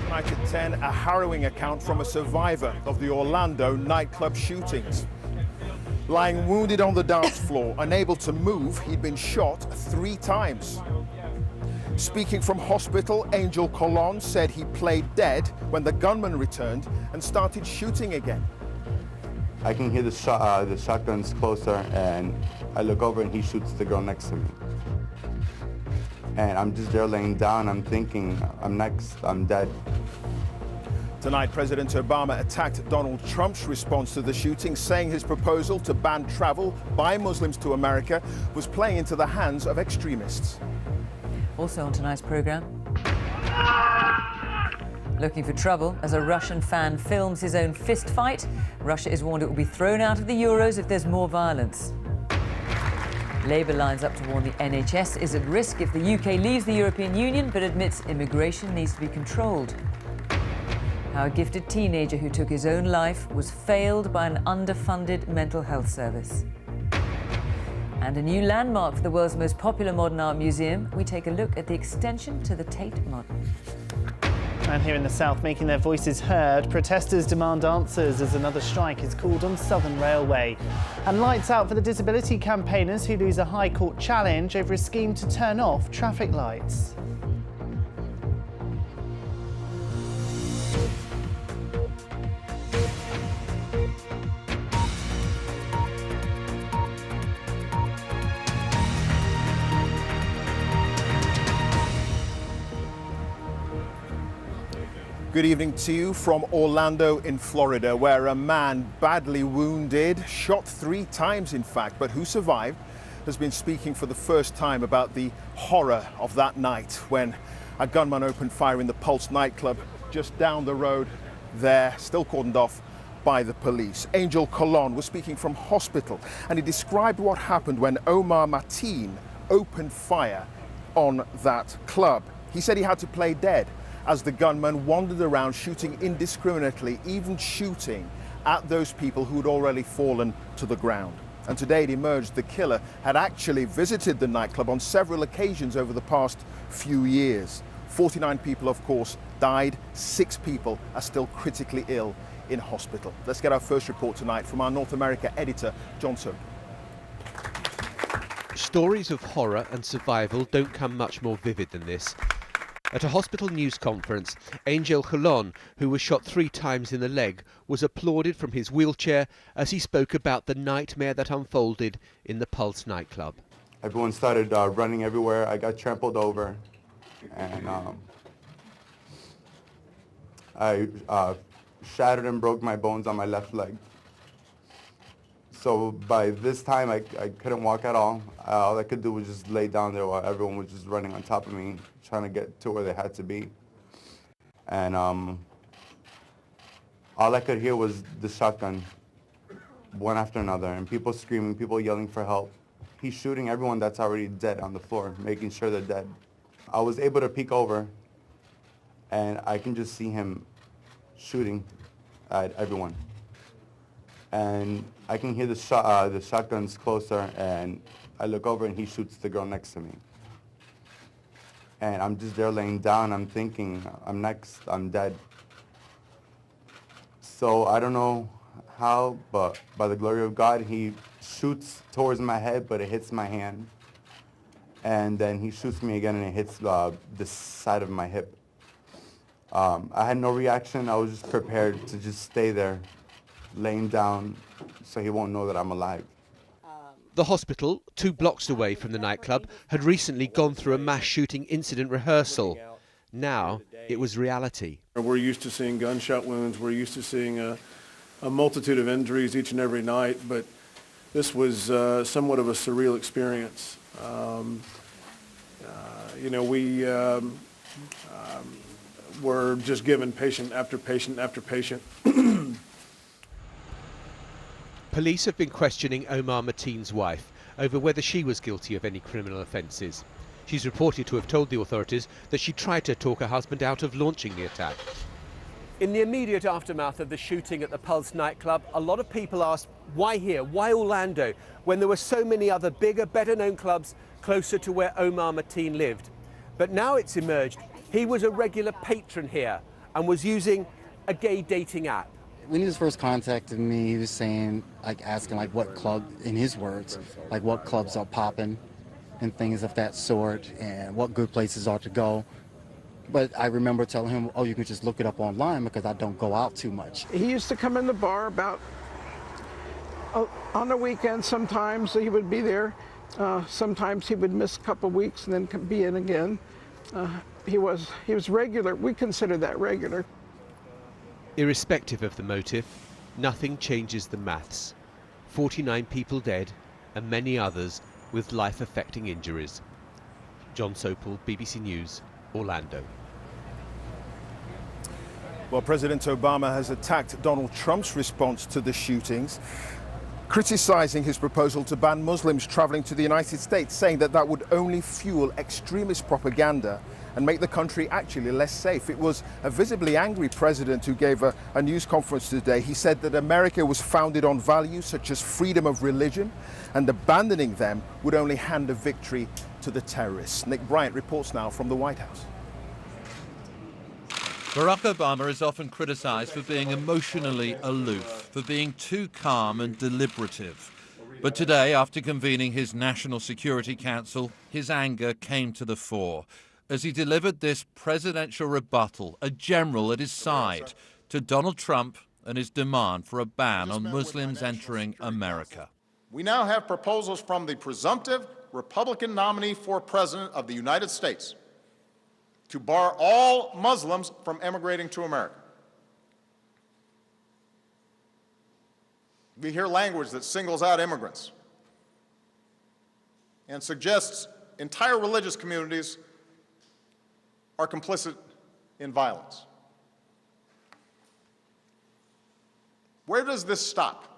Tonight at 10, a harrowing account from a survivor of the Orlando nightclub shootings. Lying wounded on the dance floor, unable to move, he'd been shot 3 times. Speaking from hospital, Angel Colon said he played dead when the gunman returned and started shooting again. I can hear the shotguns closer, and I look over and he shoots the girl next to me. And I'm just there laying down, I'm thinking, I'm next, I'm dead. Tonight, President Obama attacked Donald Trump's response to the shooting, saying his proposal to ban travel by Muslims to America was playing into the hands of extremists. Also on tonight's programme, looking for trouble as a Russian fan films his own fist fight. Russia is warned it will be thrown out of the Euros if there's more violence. Labour lines up to warn the NHS is at risk if the UK leaves the European Union, but admits immigration needs to be controlled. How a gifted teenager who took his own life was failed by an underfunded mental health service. And a new landmark for the world's most popular modern art museum. We take a look at the extension to the Tate Modern. And here in the south, making their voices heard, protesters demand answers as another strike is called on Southern Railway. And lights out for the disability campaigners who lose a High Court challenge over a scheme to turn off traffic lights. Good evening to you from Orlando in Florida, where a man badly wounded, shot 3 times in fact, but who survived, has been speaking for the first time about the horror of that night when a gunman opened fire in the Pulse nightclub just down the road there, still cordoned off by the police. Angel Colon was speaking from hospital, and he described what happened when Omar Mateen opened fire on that club. He said he had to play dead as the gunman wandered around shooting indiscriminately, even shooting at those people who had already fallen to the ground. And today it emerged the killer had actually visited the nightclub on several occasions over the past few years. 49 people, of course, died. 6 people are still critically ill in hospital. Let's get our first report tonight from our North America editor, John Soap. Stories of horror and survival don't come much more vivid than this. At a hospital news conference, Angel Colon, who was shot 3 times in the leg, was applauded from his wheelchair as he spoke about the nightmare that unfolded in the Pulse nightclub. Everyone started running everywhere. I got trampled over, and I shattered and broke my bones on my left leg. So by this time, I couldn't walk at all. All I could do was just lay down there while everyone was just running on top of me, trying to get to where they had to be. And all I could hear was the shotgun, one after another, and people screaming, people yelling for help. He's shooting everyone that's already dead on the floor, making sure they're dead. I was able to peek over, and I can just see him shooting at everyone. And I can hear the shotguns closer, and I look over and he shoots the girl next to me. And I'm just there laying down, I'm thinking, I'm next, I'm dead. So I don't know how, but by the glory of God, he shoots towards my head, but it hits my hand. And then he shoots me again, and it hits the side of my hip. I had no reaction. I was just prepared to just stay there, laying down, so he won't know that I'm alive. The hospital, 2 blocks away from the nightclub, had recently gone through a mass shooting incident rehearsal. Now it was reality. We're used to seeing gunshot wounds. We're used to seeing a multitude of injuries each and every night, but this was somewhat of a surreal experience. We were just given patient after patient after patient. Police have been questioning Omar Mateen's wife over whether she was guilty of any criminal offences. She's reported to have told the authorities that she tried to talk her husband out of launching the attack. In the immediate aftermath of the shooting at the Pulse nightclub, a lot of people asked, why here? Why Orlando? When there were so many other bigger, better-known clubs closer to where Omar Mateen lived. But now it's emerged he was a regular patron here, and was using a gay dating app. When he was first contacting me, he was saying, asking what club, in his words, what clubs are popping and things of that sort, and what good places are to go. But I remember telling him, oh, you can just look it up online because I don't go out too much. He used to come in the bar about on the weekend. Sometimes he would be there. Sometimes he would miss a couple weeks and then be in again. He was regular. We consider that regular. Irrespective of the motive, nothing changes the maths. 49 people dead and many others with life-affecting injuries. John Sopel, BBC News, Orlando. Well, President Obama has attacked Donald Trump's response to the shootings, criticizing his proposal to ban Muslims traveling to the United States, saying that that would only fuel extremist propaganda and make the country actually less safe. It was a visibly angry president who gave a news conference today. He said that America was founded on values such as freedom of religion, and abandoning them would only hand a victory to the terrorists. Nick Bryant reports now from the White House. Barack Obama is often criticized for being emotionally aloof, for being too calm and deliberative. But today, after convening his National Security Council, his anger came to the fore as he delivered this presidential rebuttal, a general at his side, to Donald Trump and his demand for a ban on Muslims entering America. We now have proposals from the presumptive Republican nominee for President of the United States to bar all Muslims from emigrating to America. We hear language that singles out immigrants and suggests entire religious communities are complicit in violence. Where does this stop?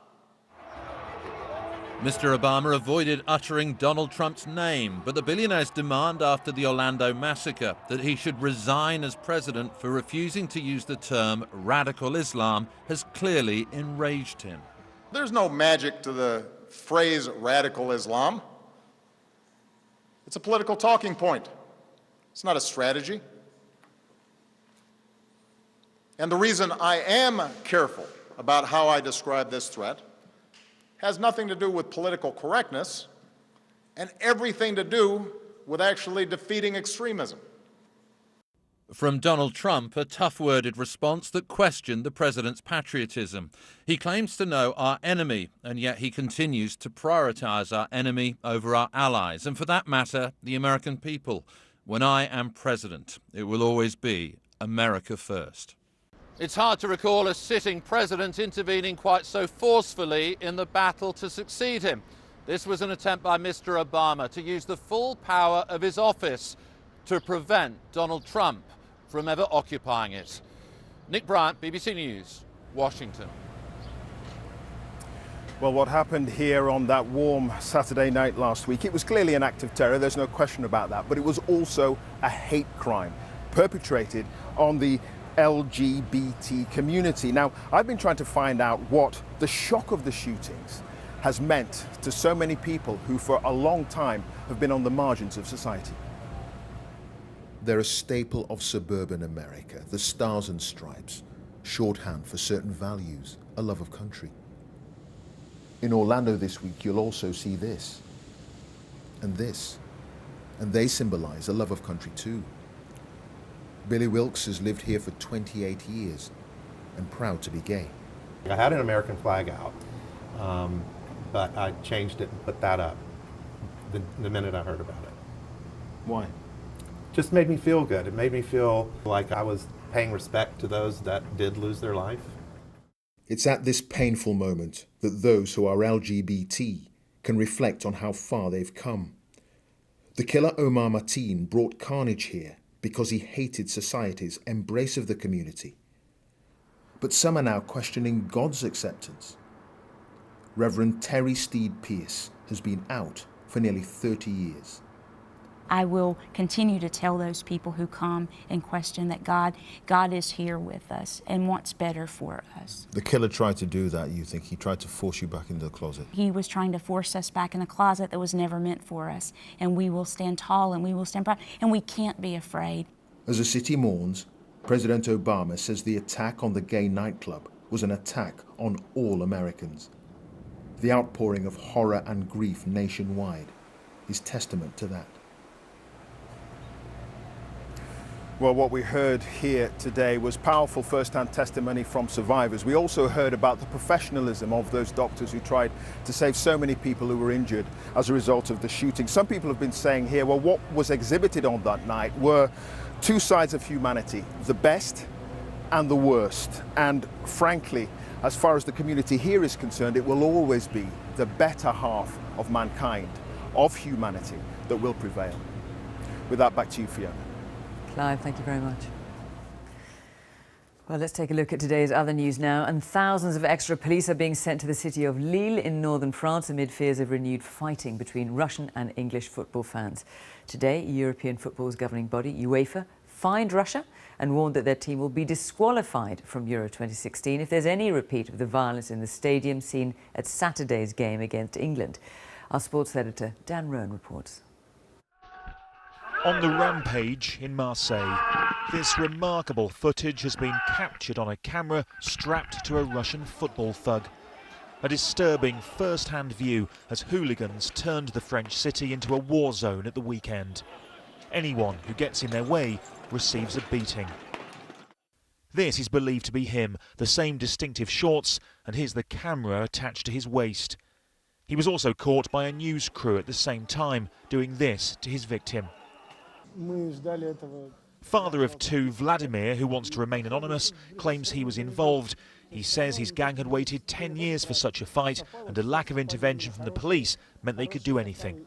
Mr. Obama avoided uttering Donald Trump's name, but the billionaire's demand after the Orlando massacre that he should resign as president for refusing to use the term radical Islam has clearly enraged him. There's no magic to the phrase radical Islam. It's a political talking point. It's not a strategy. And the reason I am careful about how I describe this threat has nothing to do with political correctness and everything to do with actually defeating extremism. From Donald Trump, a tough-worded response that questioned the president's patriotism. He claims to know our enemy, and yet he continues to prioritize our enemy over our allies, and for that matter, the American people. When I am president, it will always be America first. It's hard to recall a sitting president intervening quite so forcefully in the battle to succeed him. This was an attempt by Mr. Obama to use the full power of his office to prevent Donald Trump from ever occupying it. Nick Bryant, BBC News, Washington. Well, what happened here on that warm Saturday night last week, it was clearly an act of terror, there's no question about that, but it was also a hate crime perpetrated on the LGBT community. Now, I've been trying to find out what the shock of the shootings has meant to so many people who for a long time have been on the margins of society. They're a staple of suburban America, the Stars and Stripes, shorthand for certain values, a love of country. In Orlando this week, you'll also see this, and they symbolize a love of country too. Billy Wilkes has lived here for 28 years and proud to be gay. I had an American flag out, but I changed it and put that up the minute I heard about it. Why? Just made me feel good. It made me feel like I was paying respect to those that did lose their life. It's at this painful moment that those who are LGBT can reflect on how far they've come. The killer Omar Mateen brought carnage here because he hated society's embrace of the community. But some are now questioning God's acceptance. Reverend Terry Steed Pierce has been out for nearly 30 years. I will continue to tell those people who come and question that God is here with us and wants better for us. The killer tried to do that, you think? He tried to force you back into the closet? He was trying to force us back in a closet that was never meant for us. And we will stand tall and we will stand proud. And we can't be afraid. As the city mourns, President Obama says the attack on the gay nightclub was an attack on all Americans. The outpouring of horror and grief nationwide is testament to that. Well, what we heard here today was powerful first-hand testimony from survivors. We also heard about the professionalism of those doctors who tried to save so many people who were injured as a result of the shooting. Some people have been saying here, well, what was exhibited on that night were two sides of humanity, the best and the worst. And frankly, as far as the community here is concerned, it will always be the better half of mankind, of humanity, that will prevail. With that, back to you, Fiona. Clive, thank you very much. Well, let's take a look at today's other news now. And thousands of extra police are being sent to the city of Lille in northern France amid fears of renewed fighting between Russian and English football fans. Today, European football's governing body, UEFA, fined Russia and warned that their team will be disqualified from Euro 2016 if there's any repeat of the violence in the stadium seen at Saturday's game against England. Our sports editor, Dan Roan, reports. On the rampage in Marseille, this remarkable footage has been captured on a camera strapped to a Russian football thug. A disturbing first-hand view as hooligans turned the French city into a war zone at the weekend. Anyone who gets in their way receives a beating. This is believed to be him, the same distinctive shorts, and here's the camera attached to his waist. He was also caught by a news crew at the same time, doing this to his victim. Father of two, Vladimir, who wants to remain anonymous, claims he was involved. He says his gang had waited 10 years for such a fight, and a lack of intervention from the police meant they could do anything.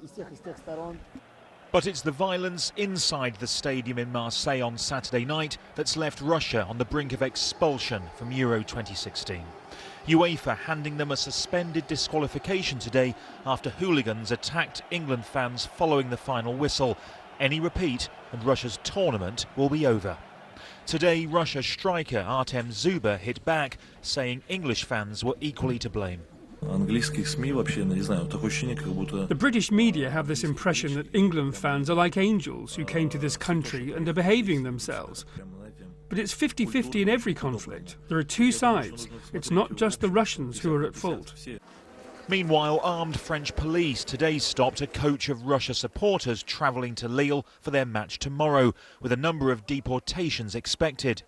But it's the violence inside the stadium in Marseille on Saturday night that's left Russia on the brink of expulsion from Euro 2016. UEFA handing them a suspended disqualification today after hooligans attacked England fans following the final whistle. Any repeat and Russia's tournament will be over. Today, Russia striker Artem Zuba hit back, saying English fans were equally to blame. The British media have this impression that England fans are like angels who came to this country and are behaving themselves. But it's 50-50 in every conflict. There are two sides. It's not just the Russians who are at fault. Meanwhile, armed French police today stopped a coach of Russia supporters travelling to Lille for their match tomorrow, with a number of deportations expected.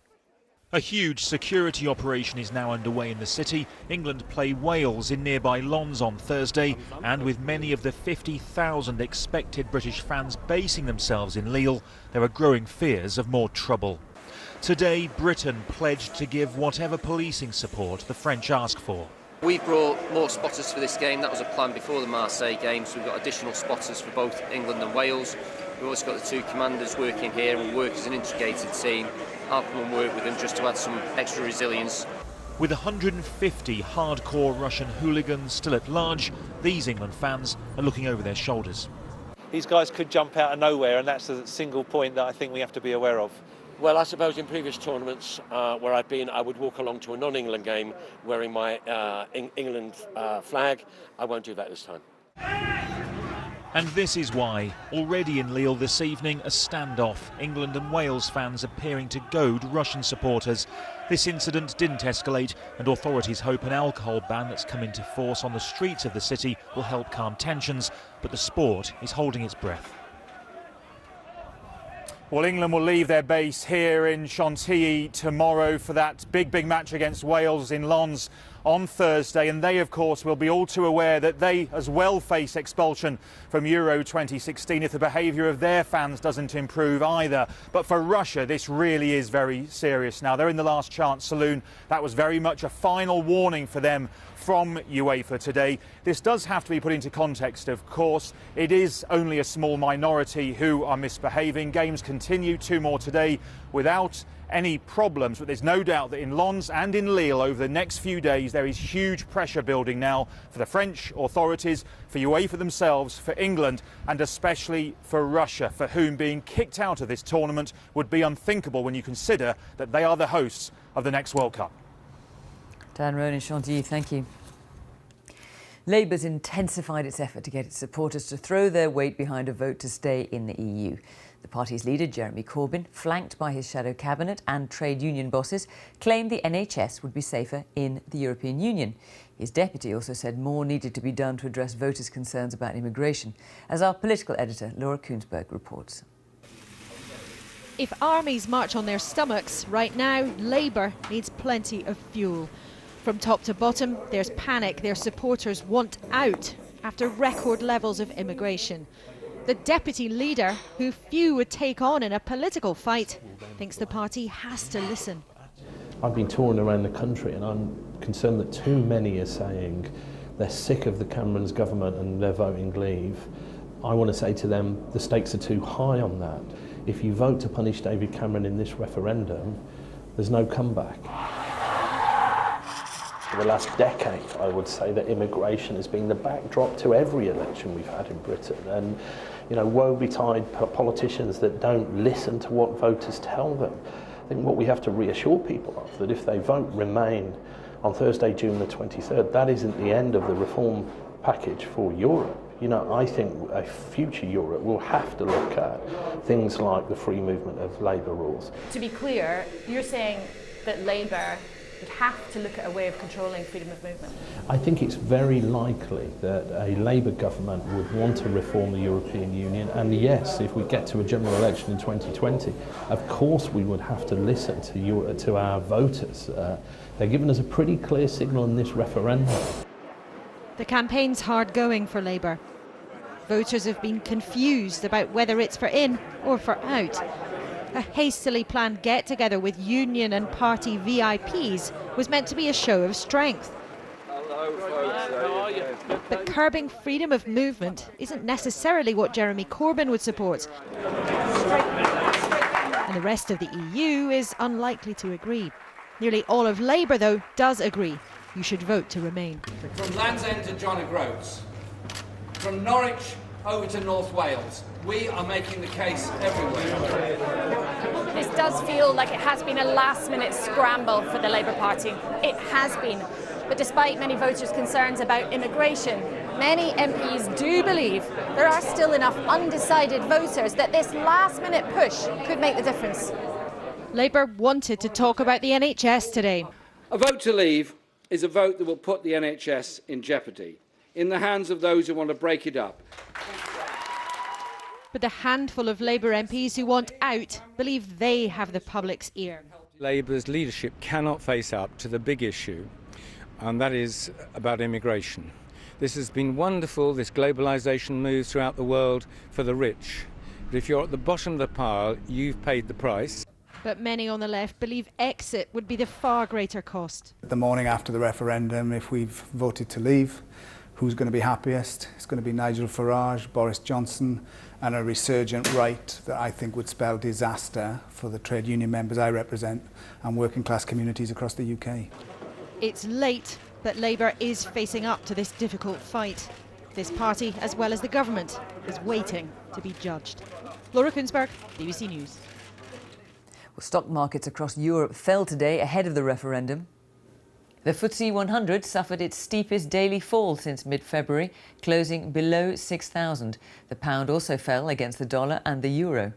A huge security operation is now underway in the city. England play Wales in nearby Lens on Thursday, and with many of the 50,000 expected British fans basing themselves in Lille, there are growing fears of more trouble. Today, Britain pledged to give whatever policing support the French ask for. We brought more spotters for this game. That was a plan before the Marseille game, so we've got additional spotters for both England and Wales. We've also got the two commanders working here and work as an integrated team. I'll come and work with them just to add some extra resilience. With 150 hardcore Russian hooligans still at large, these England fans are looking over their shoulders. These guys could jump out of nowhere, and that's a single point that I think we have to be aware of. Well, I suppose in previous tournaments where I've been, I would walk along to a non-England game wearing my England flag. I won't do that this time. And this is why, already in Lille this evening, a standoff. England and Wales fans appearing to goad Russian supporters. This incident didn't escalate, and authorities hope an alcohol ban that's come into force on the streets of the city will help calm tensions, but the sport is holding its breath. Well, England will leave their base here in Chantilly tomorrow for that big match against Wales in Lens on Thursday, and they of course will be all too aware that they as well face expulsion from Euro 2016 if the behaviour of their fans doesn't improve either. But for Russia, this really is very serious now. They're in the last chance saloon. That was very much a final warning for them from UEFA today. This does have to be put into context, of course. It is only a small minority who are misbehaving. Games continue, 2 more today, without any problems, but there's no doubt that in Lens and in Lille over the next few days there is huge pressure building now for the French authorities, for UEFA themselves, for England, and especially for Russia, for whom being kicked out of this tournament would be unthinkable when you consider that they are the hosts of the next World Cup. Dan Roan in Chantilly, thank you. Labour's intensified its effort to get its supporters to throw their weight behind a vote to stay in the EU. The party's leader, Jeremy Corbyn, flanked by his shadow cabinet and trade union bosses, claimed the NHS would be safer in the European Union. His deputy also said more needed to be done to address voters' concerns about immigration, as our political editor, Laura Koonsberg, reports. If armies march on their stomachs, right now, Labour needs plenty of fuel. From top to bottom, there's panic. Their supporters want out after record levels of immigration. The deputy leader, who few would take on in a political fight, thinks the party has to listen. I've been touring around the country and I'm concerned that too many are saying they're sick of the Cameron's government and they're voting Leave. I want to say to them, the stakes are too high on that. If you vote to punish David Cameron in this referendum, there's no comeback. For the last decade, I would say that immigration has been the backdrop to every election we've had in Britain. And, you know, woe betide politicians that don't listen to what voters tell them. I think what we have to reassure people of, that if they vote Remain on Thursday, June the 23rd, that isn't the end of the reform package for Europe. You know, I think a future Europe will have to look at things like the free movement of labour rules. To be clear, you're saying that Labour would have to look at a way of controlling freedom of movement? I think it's very likely that a Labour government would want to reform the European Union, and yes, if we get to a general election in 2020, of course we would have to listen to our voters. They're giving us a pretty clear signal in this referendum. The campaign's hard going for Labour. Voters have been confused about whether it's for in or for out. A hastily planned get-together with union and party VIPs was meant to be a show of strength. But curbing freedom of movement isn't necessarily what Jeremy Corbyn would support. And the rest of the EU is unlikely to agree. Nearly all of Labour, though, does agree you should vote to remain. From Land's End to John O'Groats, from Norwich over to North Wales, we are making the case everywhere. This does feel like it has been a last-minute scramble for the Labour Party. It has been. But despite many voters' concerns about immigration, many MPs do believe there are still enough undecided voters that this last-minute push could make the difference. Labour wanted to talk about the NHS today. A vote to leave is a vote that will put the NHS in jeopardy, in the hands of those who want to break it up. But the handful of Labour MPs who want out believe they have the public's ear. Labour's leadership cannot face up to the big issue, and that is about immigration. This has been wonderful, this globalisation move throughout the world for the rich. But if you're at the bottom of the pile, you've paid the price. But many on the left believe exit would be the far greater cost. The morning after the referendum, if we've voted to leave, who's going to be happiest? It's going to be Nigel Farage, Boris Johnson, and a resurgent right that I think would spell disaster for the trade union members I represent and working class communities across the UK. It's late, but Labour is facing up to this difficult fight. This party, as well as the government, is waiting to be judged. Laura Koonsberg, BBC News. Well, stock markets across Europe fell today ahead of the referendum. The FTSE 100 suffered its steepest daily fall since mid-February, closing below 6,000. The pound also fell against the dollar and the euro.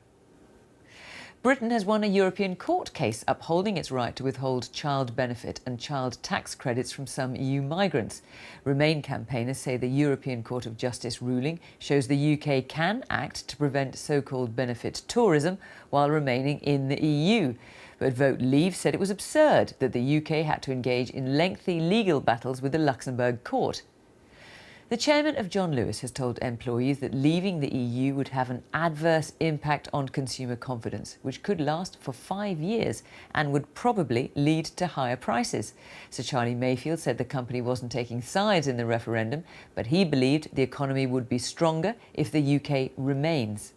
Britain has won a European court case upholding its right to withhold child benefit and child tax credits from some EU migrants. Remain campaigners say the European Court of Justice ruling shows the UK can act to prevent so-called benefit tourism while remaining in the EU. But Vote Leave said it was absurd that the UK had to engage in lengthy legal battles with the Luxembourg court. The chairman of John Lewis has told employees that leaving the EU would have an adverse impact on consumer confidence, which could last for 5 years and would probably lead to higher prices. Sir Charlie Mayfield said the company wasn't taking sides in the referendum, but he believed the economy would be stronger if the UK remains.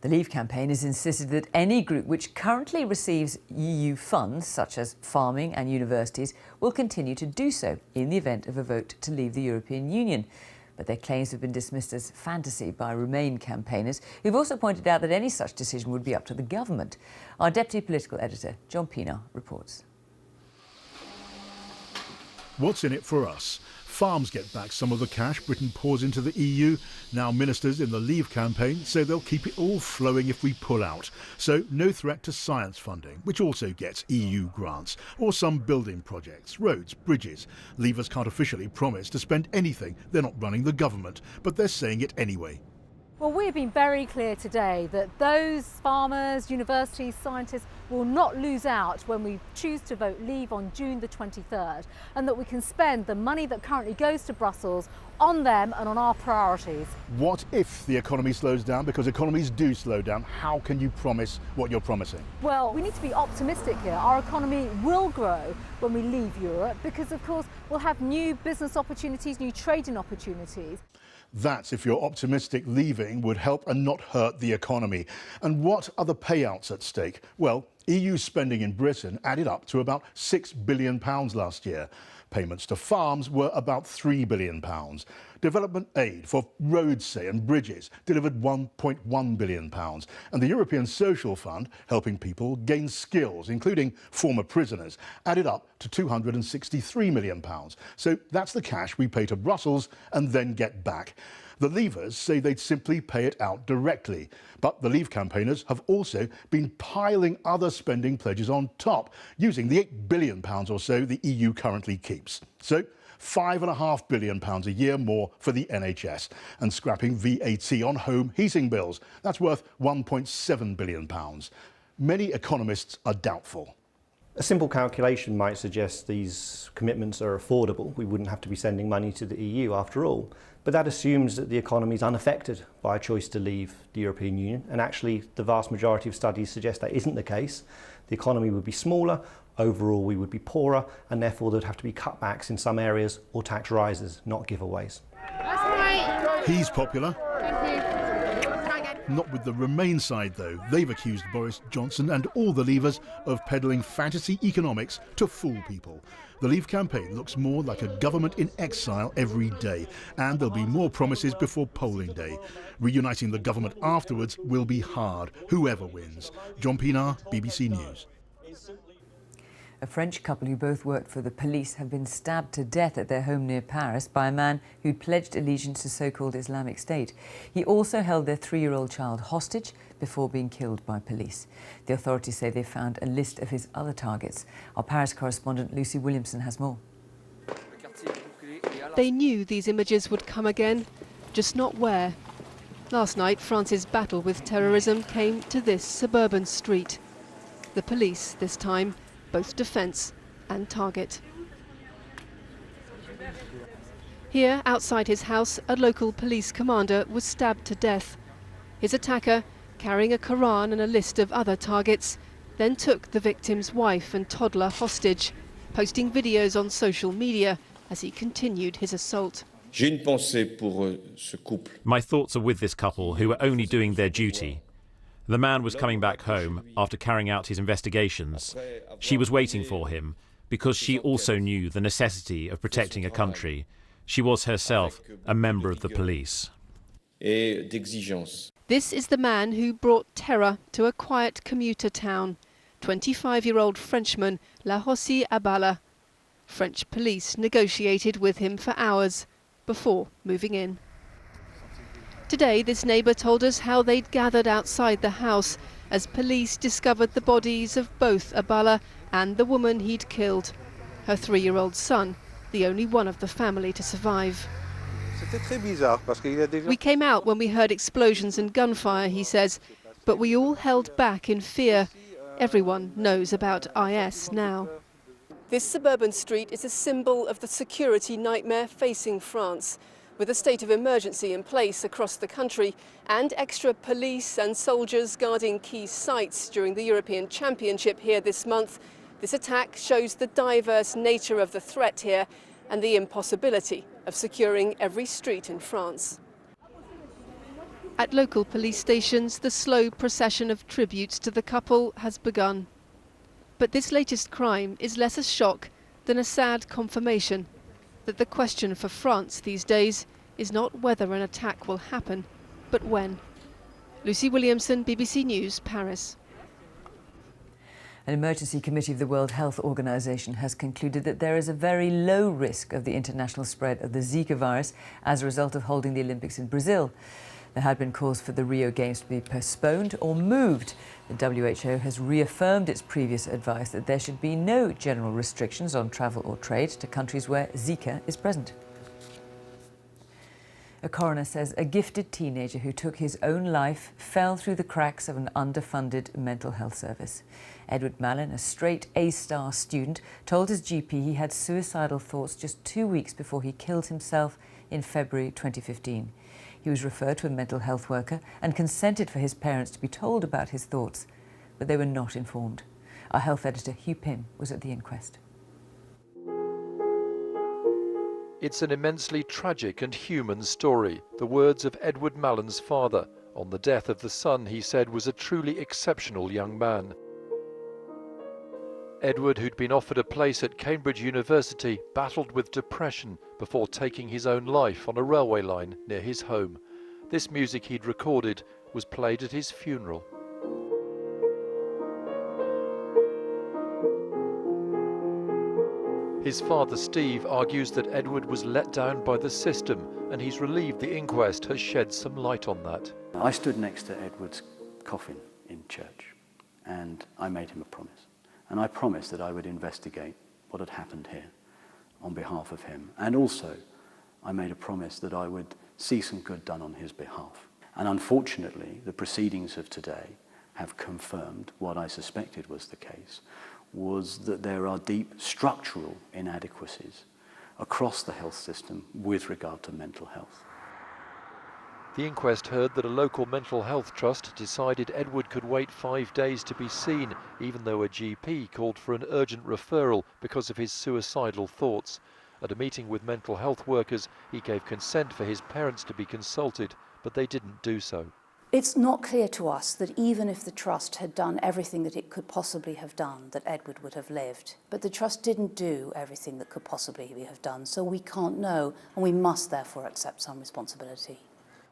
The Leave campaign has insisted that any group which currently receives EU funds, such as farming and universities, will continue to do so in the event of a vote to leave the European Union. But their claims have been dismissed as fantasy by Remain campaigners, who've also pointed out that any such decision would be up to the government. Our deputy political editor, John Pienaar, reports. What's in it for us? Farms get back some of the cash Britain pours into the EU. Now ministers in the Leave campaign say they'll keep it all flowing if we pull out. So no threat to science funding, which also gets EU grants, or some building projects, roads, bridges. Leavers can't officially promise to spend anything. They're not running the government, but they're saying it anyway. Well, we've been very clear today that those farmers, universities, scientists will not lose out when we choose to vote Leave on June the 23rd, and that we can spend the money that currently goes to Brussels on them and on our priorities. What if the economy slows down? Because economies do slow down. How can you promise what you're promising? Well, we need to be optimistic here. Our economy will grow when we leave Europe because, of course, we'll have new business opportunities, new trading opportunities. That's if you're optimistic leaving would help and not hurt the economy. And what are the payouts at stake? Well, EU spending in Britain added up to about £6 billion last year. Payments to farms were about £3 billion. Development aid for roads, say, and bridges delivered £1.1 billion. And the European Social Fund, helping people gain skills, including former prisoners, added up to £263 million. So that's the cash we pay to Brussels and then get back. The Leavers say they'd simply pay it out directly. But the Leave campaigners have also been piling other spending pledges on top, using the £8 billion or so the EU currently keeps. So £5.5 billion a year more for the NHS, and scrapping VAT on home heating bills. That's worth £1.7 billion. Many economists are doubtful. A simple calculation might suggest these commitments are affordable. We wouldn't have to be sending money to the EU after all. But that assumes that the economy is unaffected by a choice to leave the European Union. And actually, the vast majority of studies suggest that isn't the case. The economy would be smaller, overall we would be poorer, and therefore there'd have to be cutbacks in some areas or tax rises, not giveaways. He's popular. Not with the Remain side, though. They've accused Boris Johnson and all the Leavers of peddling fantasy economics to fool people. The Leave campaign looks more like a government in exile every day, and there'll be more promises before polling day. Reuniting the government afterwards will be hard, whoever wins. John Pinar, BBC News. A French couple who both worked for the police have been stabbed to death at their home near Paris by a man who'd pledged allegiance to so-called Islamic State. He also held their 3-year-old child hostage before being killed by police. The authorities say they found a list of his other targets. Our Paris correspondent Lucy Williamson has more. They knew these images would come again, just not where. Last night, France's battle with terrorism came to this suburban street. The police, this time, both defence and target. Here, outside his house, a local police commander was stabbed to death. His attacker, carrying a Quran and a list of other targets, then took the victim's wife and toddler hostage, posting videos on social media as he continued his assault. My thoughts are with this couple who were only doing their duty. The man was coming back home after carrying out his investigations. She was waiting for him because she also knew the necessity of protecting a country. She was herself a member of the police. This is the man who brought terror to a quiet commuter town, 25-year-old Frenchman Lahossi Abala. French police negotiated with him for hours before moving in. Today, this neighbour told us how they'd gathered outside the house as police discovered the bodies of both Abala and the woman he'd killed, her 3-year-old son, the only one of the family to survive. We came out when we heard explosions and gunfire, he says, but we all held back in fear. Everyone knows about IS now. This suburban street is a symbol of the security nightmare facing France. With a state of emergency in place across the country and extra police and soldiers guarding key sites during the European Championship here this month, this attack shows the diverse nature of the threat here and the impossibility of securing every street in France. At local police stations, the slow procession of tributes to the couple has begun. But this latest crime is less a shock than a sad confirmation that the question for France these days is not whether an attack will happen, but when. Lucy Williamson, BBC News, Paris. An emergency committee of the World Health Organization has concluded that there is a very low risk of the international spread of the Zika virus as a result of holding the Olympics in Brazil. There had been calls for the Rio Games to be postponed or moved. The WHO has reaffirmed its previous advice that there should be no general restrictions on travel or trade to countries where Zika is present. A coroner says a gifted teenager who took his own life fell through the cracks of an underfunded mental health service. Edward Mallon, a straight A-star student, told his GP he had suicidal thoughts just 2 weeks before he killed himself in February 2015. He was referred to a mental health worker and consented for his parents to be told about his thoughts, but they were not informed. Our health editor, Hugh Pym, was at the inquest. It's an immensely tragic and human story, the words of Edward Mallon's father on the death of the son he said was a truly exceptional young man. Edward, who'd been offered a place at Cambridge University, battled with depression before taking his own life on a railway line near his home. This music he'd recorded was played at his funeral. His father, Steve, argues that Edward was let down by the system, and he's relieved the inquest has shed some light on that. I stood next to Edward's coffin in church, and I made him a promise. And I promised that I would investigate what had happened here on behalf of him. And also, I made a promise that I would see some good done on his behalf. And unfortunately, the proceedings of today have confirmed what I suspected was the case, was that there are deep structural inadequacies across the health system with regard to mental health. The inquest heard that a local mental health trust decided Edward could wait 5 days to be seen, even though a GP called for an urgent referral because of his suicidal thoughts. At a meeting with mental health workers, he gave consent for his parents to be consulted, but they didn't do so. It's not clear to us that even if the Trust had done everything that it could possibly have done, that Edward would have lived. But the Trust didn't do everything that could possibly have done, so we can't know, and we must therefore accept some responsibility.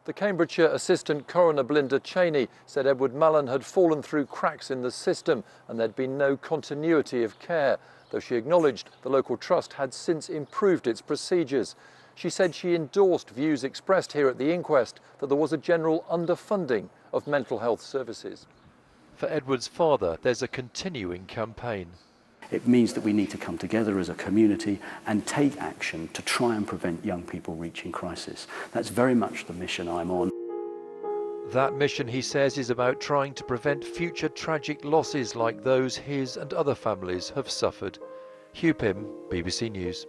The Cambridgeshire Assistant Coroner Belinda Cheney said Edward Mallon had fallen through cracks in the system and there'd been no continuity of care, though she acknowledged the local trust had since improved its procedures. She said she endorsed views expressed here at the inquest that there was a general underfunding of mental health services. For Edward's father, there's a continuing campaign. It means that we need to come together as a community and take action to try and prevent young people reaching crisis. That's very much the mission I'm on. That mission, he says, is about trying to prevent future tragic losses like those his and other families have suffered. Hugh Pym, BBC News.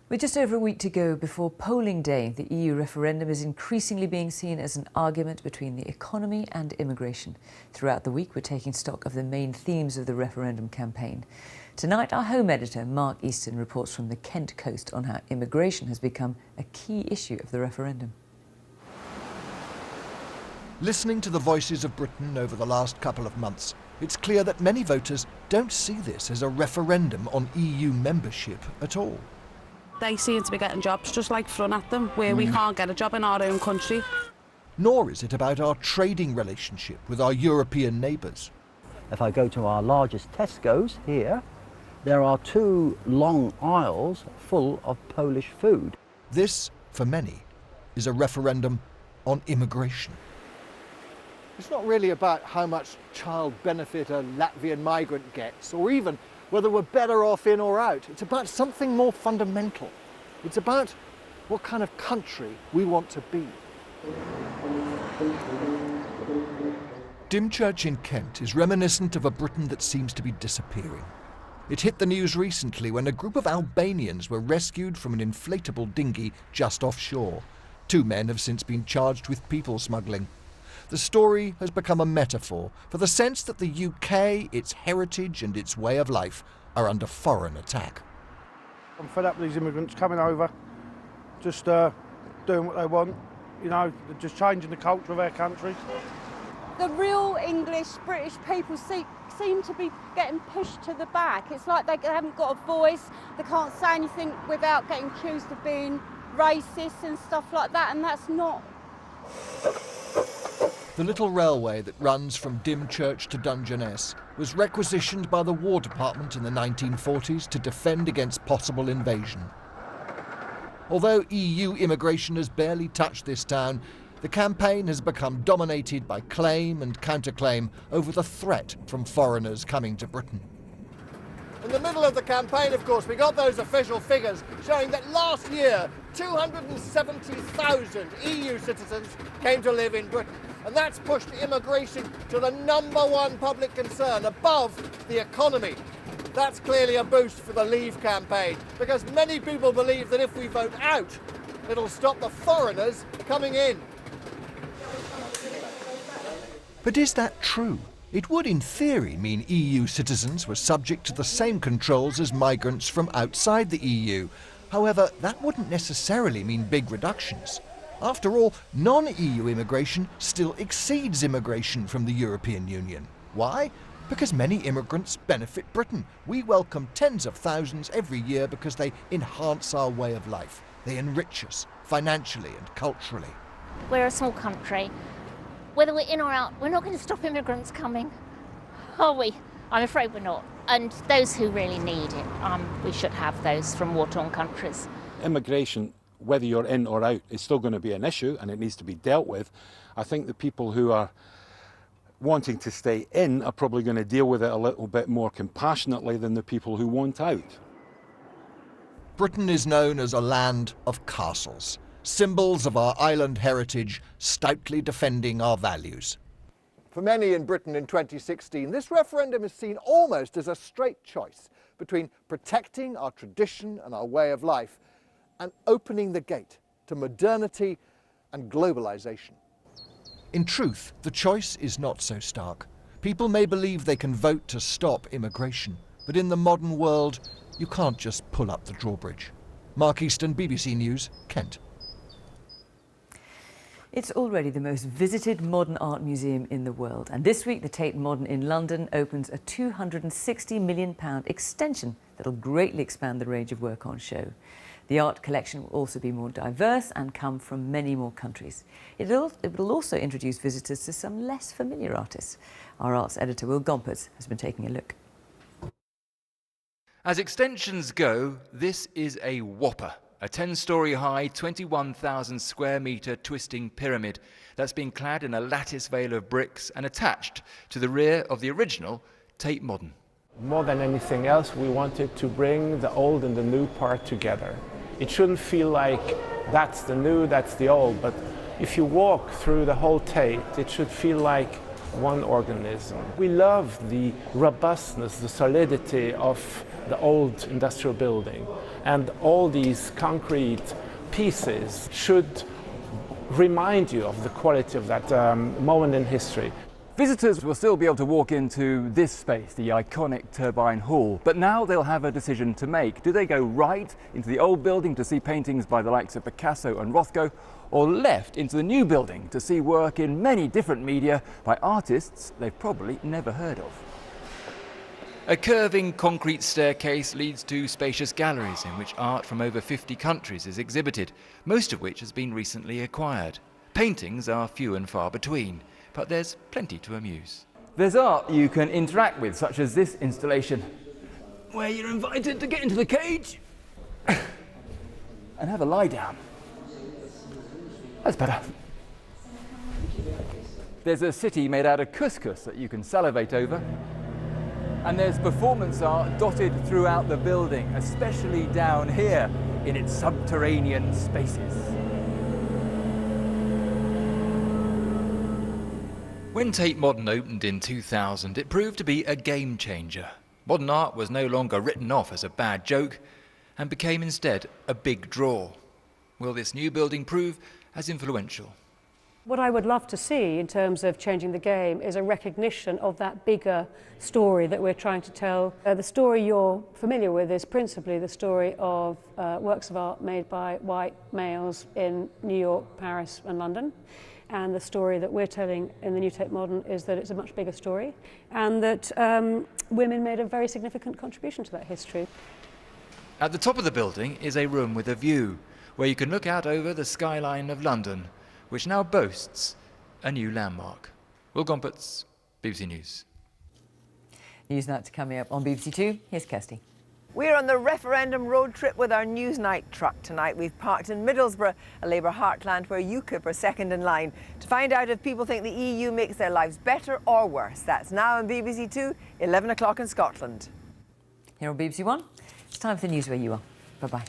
With just over a week to go before polling day, the EU referendum is increasingly being seen as an argument between the economy and immigration. Throughout the week, we're taking stock of the main themes of the referendum campaign. Tonight, our home editor, Mark Easton, reports from the Kent coast on how immigration has become a key issue of the referendum. Listening to the voices of Britain over the last couple of months, it's clear that many voters don't see this as a referendum on EU membership at all. They seem to be getting jobs just like thrown at them, where we can't get a job in our own country. Nor is it about our trading relationship with our European neighbours. If I go to our largest Tesco's here, there are 2 long aisles full of Polish food. This, for many, is a referendum on immigration. It's not really about how much child benefit a Latvian migrant gets, or even whether we're better off in or out. It's about something more fundamental. It's about what kind of country we want to be. Dymchurch in Kent is reminiscent of a Britain that seems to be disappearing. It hit the news recently when a group of Albanians were rescued from an inflatable dinghy just offshore. 2 men have since been charged with people smuggling. The story has become a metaphor for the sense that the UK, its heritage and its way of life are under foreign attack. I'm fed up with these immigrants coming over, just doing what they want, you know, just changing the culture of our country. The real English, British people seem to be getting pushed to the back. It's like they haven't got a voice, they can't say anything without getting accused of being racist and stuff like that, and that's not... The little railway that runs from Dymchurch to Dungeness was requisitioned by the War Department in the 1940s to defend against possible invasion. Although EU immigration has barely touched this town, the campaign has become dominated by claim and counterclaim over the threat from foreigners coming to Britain. In the middle of the campaign, of course, we got those official figures showing that last year 270,000 EU citizens came to live in Britain. And that's pushed immigration to the #1 public concern, above the economy. That's clearly a boost for the Leave campaign, because many people believe that if we vote out, it'll stop the foreigners coming in. But is that true? It would, in theory, mean EU citizens were subject to the same controls as migrants from outside the EU. However, that wouldn't necessarily mean big reductions. After all, non-EU immigration still exceeds immigration from the European Union. Why? Because many immigrants benefit Britain. We welcome tens of thousands every year because they enhance our way of life. They enrich us financially and culturally. We're a small country. Whether we're in or out, we're not going to stop immigrants coming, are we? I'm afraid we're not. And those who really need it, we should have those from war-torn countries. Immigration, whether you're in or out, is still going to be an issue and it needs to be dealt with. I think the people who are wanting to stay in are probably going to deal with it a little bit more compassionately than the people who want out. Britain is known as a land of castles, symbols of our island heritage, stoutly defending our values. For many in Britain in 2016, this referendum is seen almost as a straight choice between protecting our tradition and our way of life and opening the gate to modernity and globalization. In truth, the choice is not so stark. People may believe they can vote to stop immigration, but in the modern world, you can't just pull up the drawbridge. Mark Easton, BBC News, Kent. It's already the most visited modern art museum in the world. And this week, the Tate Modern in London opens a £260 million extension that'll greatly expand the range of work on show. The art collection will also be more diverse and come from many more countries. It will also introduce visitors to some less familiar artists. Our arts editor, Will Gompertz, has been taking a look. As extensions go, this is a whopper. A 10-storey high, 21,000 square metre twisting pyramid that's been clad in a lattice veil of bricks and attached to the rear of the original Tate Modern. More than anything else, we wanted to bring the old and the new part together. It shouldn't feel like that's the new, that's the old, but if you walk through the whole Tate, it should feel like one organism. We love the robustness, the solidity of the old industrial building, and all these concrete pieces should remind you of the quality of that moment in history. Visitors will still be able to walk into this space, the iconic Turbine Hall, but now they'll have a decision to make. Do they go right into the old building to see paintings by the likes of Picasso and Rothko, or left into the new building to see work in many different media by artists they've probably never heard of? A curving concrete staircase leads to spacious galleries in which art from over 50 countries is exhibited, most of which has been recently acquired. Paintings are few and far between, but there's plenty to amuse. There's art you can interact with, such as this installation, where you're invited to get into the cage and have a lie down. That's better. There's a city made out of couscous that you can salivate over. And there's performance art dotted throughout the building, especially down here in its subterranean spaces. When Tate Modern opened in 2000, it proved to be a game changer. Modern art was no longer written off as a bad joke and became instead a big draw. Will this new building prove as influential? What I would love to see in terms of changing the game is a recognition of that bigger story that we're trying to tell. The story you're familiar with is principally the story of works of art made by white males in New York, Paris and London. And the story that we're telling in the new Tate Modern is that it's a much bigger story, and that women made a very significant contribution to that history. At the top of the building is a room with a view, where you can look out over the skyline of London, which now boasts a new landmark. Will Gompertz, BBC News. Newsnight coming up on BBC Two. Here's Kirsty. We're on the referendum road trip with our Newsnight truck tonight. We've parked in Middlesbrough, a Labour heartland where UKIP are second in line, to find out if people think the EU makes their lives better or worse. That's now on BBC Two, 11 o'clock in Scotland. Here on BBC One, it's time for the news where you are. Bye-bye.